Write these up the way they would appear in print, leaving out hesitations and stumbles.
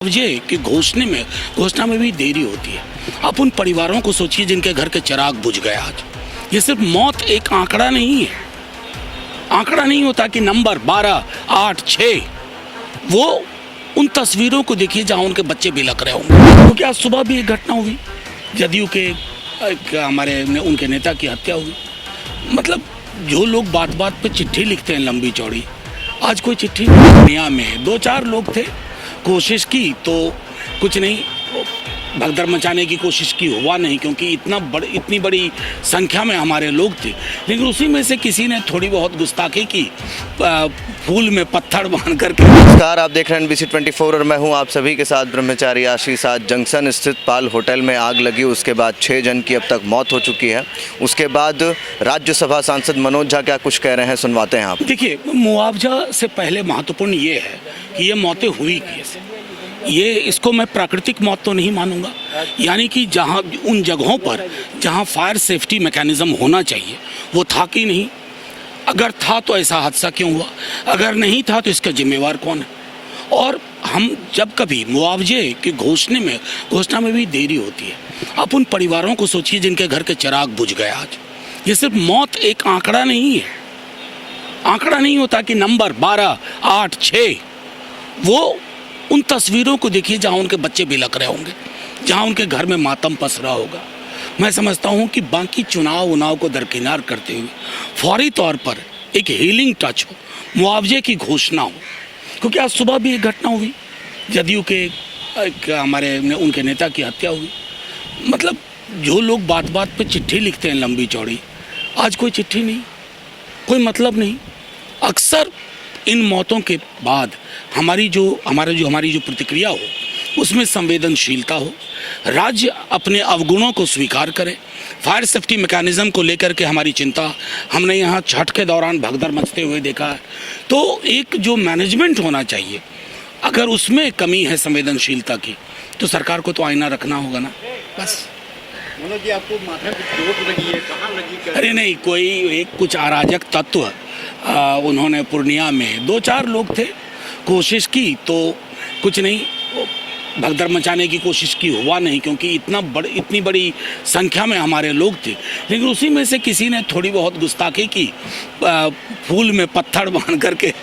मुआवजे की घोषणा में भी देरी होती है। आप उन परिवारों को सोचिए जिनके घर के चिराग बुझ गए आज। ये सिर्फ मौत एक आंकड़ा नहीं है, आंकड़ा नहीं होता कि नंबर 12, 8, 6। वो उन तस्वीरों को देखिए जहां उनके बच्चे बिलख रहे होंगे। क्योंकि आज सुबह भी एक घटना हुई, जदयू के हमारे उनके नेता की हत्या हुई। मतलब जो लोग बात बात पे चिट्ठी लिखते हैं लंबी चौड़ी, आज कोई चिट्ठी नहीं। दुनिया में 2-4 लोग थे, कोशिश की तो कुछ नहीं, भगदड़ मचाने की कोशिश की, हुआ नहीं, क्योंकि इतनी बड़ी संख्या में हमारे लोग थे। लेकिन उसी में से किसी ने थोड़ी बहुत गुस्ताखी की, फूल में पत्थर बांध करके। नमस्कार, आप देख रहे हैं NBC 24 और मैं हूं आप सभी के साथ ब्रह्मचारी आशीष। आज जंक्शन स्थित पाल होटल में आग लगी, उसके बाद 6 जन की अब तक मौत हो चुकी है। उसके बाद राज्यसभा सांसद मनोज झा क्या कुछ कह रहे हैं, सुनवाते हैं आप। देखिए, मुआवजा से पहले महत्वपूर्ण ये है कि ये मौतें हुई कैसे। ये इसको मैं प्राकृतिक मौत तो नहीं मानूंगा, यानी कि जहां उन जगहों पर जहां फायर सेफ्टी मैकेनिज्म होना चाहिए वो था कि नहीं। अगर था तो ऐसा हादसा क्यों हुआ, अगर नहीं था तो इसका जिम्मेवार कौन है। और हम जब कभी मुआवजे की घोषणा में भी देरी होती है। आप उन परिवारों को सोचिए जिनके घर के चिराग बुझ गए आज। ये सिर्फ मौत एक आंकड़ा नहीं है, आंकड़ा नहीं होता कि नंबर 12, 8, 6। वो उन तस्वीरों को देखिए जहां उनके बच्चे बिलख रहे होंगे, जहां उनके घर में मातम पस रहा होगा। मैं समझता हूं कि बाकी चुनाव को दरकिनार करते हुए फौरी तौर पर एक हीलिंग टच हो, मुआवजे की घोषणा हो। क्योंकि आज सुबह भी एक घटना हुई, जदयू के हमारे उनके नेता की हत्या हुई। मतलब जो लोग बात बात पे चिट्ठी लिखते हैं लंबी चौड़ी, आज कोई चिट्ठी नहीं, कोई मतलब नहीं। अक्सर इन मौतों के बाद हमारी जो प्रतिक्रिया हो उसमें संवेदनशीलता हो, राज्य अपने अवगुणों को स्वीकार करे। फायर सेफ्टी मैकेनिज्म को लेकर के हमारी चिंता, हमने यहाँ छठ के दौरान भगदड़ मचते हुए देखा है। तो एक जो मैनेजमेंट होना चाहिए, अगर उसमें कमी है संवेदनशीलता की, तो सरकार को तो आईना रखना होगा ना, बस। मनोज जी, आपको माथा में चोट लगी है, कहाँ लगी? अरे नहीं, कोई कुछ अराजक तत्व उन्होंने पूर्णिया में 2-4 लोग थे, कोशिश की तो कुछ नहीं, भगदड़ मचाने की कोशिश की, हुआ नहीं, क्योंकि इतनी बड़ी संख्या में हमारे लोग थे। लेकिन उसी में से किसी ने थोड़ी बहुत गुस्ताखी की, फूल में पत्थर बांध करके।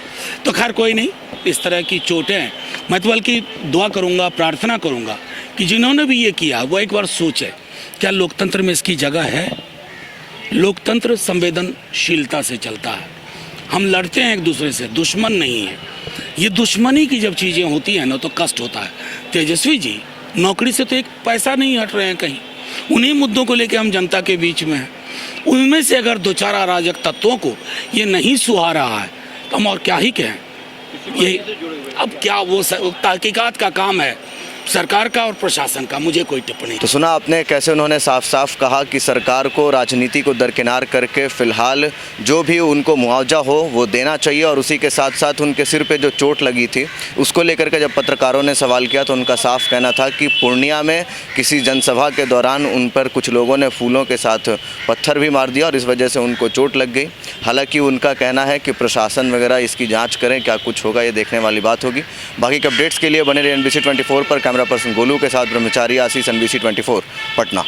तो खैर कोई नहीं, इस तरह की चोटें मैं तो बल्कि दुआ करूँगा, प्रार्थना करूँगा कि जिन्होंने भी ये किया वो एक बार सोचे क्या लोकतंत्र में इसकी जगह है। लोकतंत्र संवेदनशीलता से चलता है, हम लड़ते हैं एक दूसरे से, दुश्मन नहीं है। ये दुश्मनी की जब चीज़ें होती हैं ना तो कष्ट होता है। तेजस्वी जी नौकरी से तो एक पैसा नहीं हट रहे हैं कहीं, उन्हीं मुद्दों को लेकर हम जनता के बीच में हैं। उनमें से अगर 2-4 अराजक तत्वों को ये नहीं सुहा रहा है तो हम और क्या ही कहें। ये अब क्या वो तहकीकात का काम है सरकार का और प्रशासन का, मुझे कोई टिप्पणी। तो सुना आपने कैसे उन्होंने साफ साफ कहा कि सरकार को राजनीति को दरकिनार करके फिलहाल जो भी उनको मुआवजा हो वो देना चाहिए। और उसी के साथ साथ उनके सिर पे जो चोट लगी थी उसको लेकर के जब पत्रकारों ने सवाल किया तो उनका साफ कहना था कि पूर्णिया में किसी जनसभा के दौरान उन पर कुछ लोगों ने फूलों के साथ पत्थर भी मार दिया और इस वजह से उनको चोट लग गई। हालांकि उनका कहना है कि प्रशासन वगैरह इसकी जाँच करें, क्या कुछ होगा ये देखने वाली बात होगी। बाकी के अपडेट्स के लिए बने रहे NBC 24 पर। कैमरा पर्सन गोलू के साथ ब्रह्मचारी आशीष, NBC 24 पटना।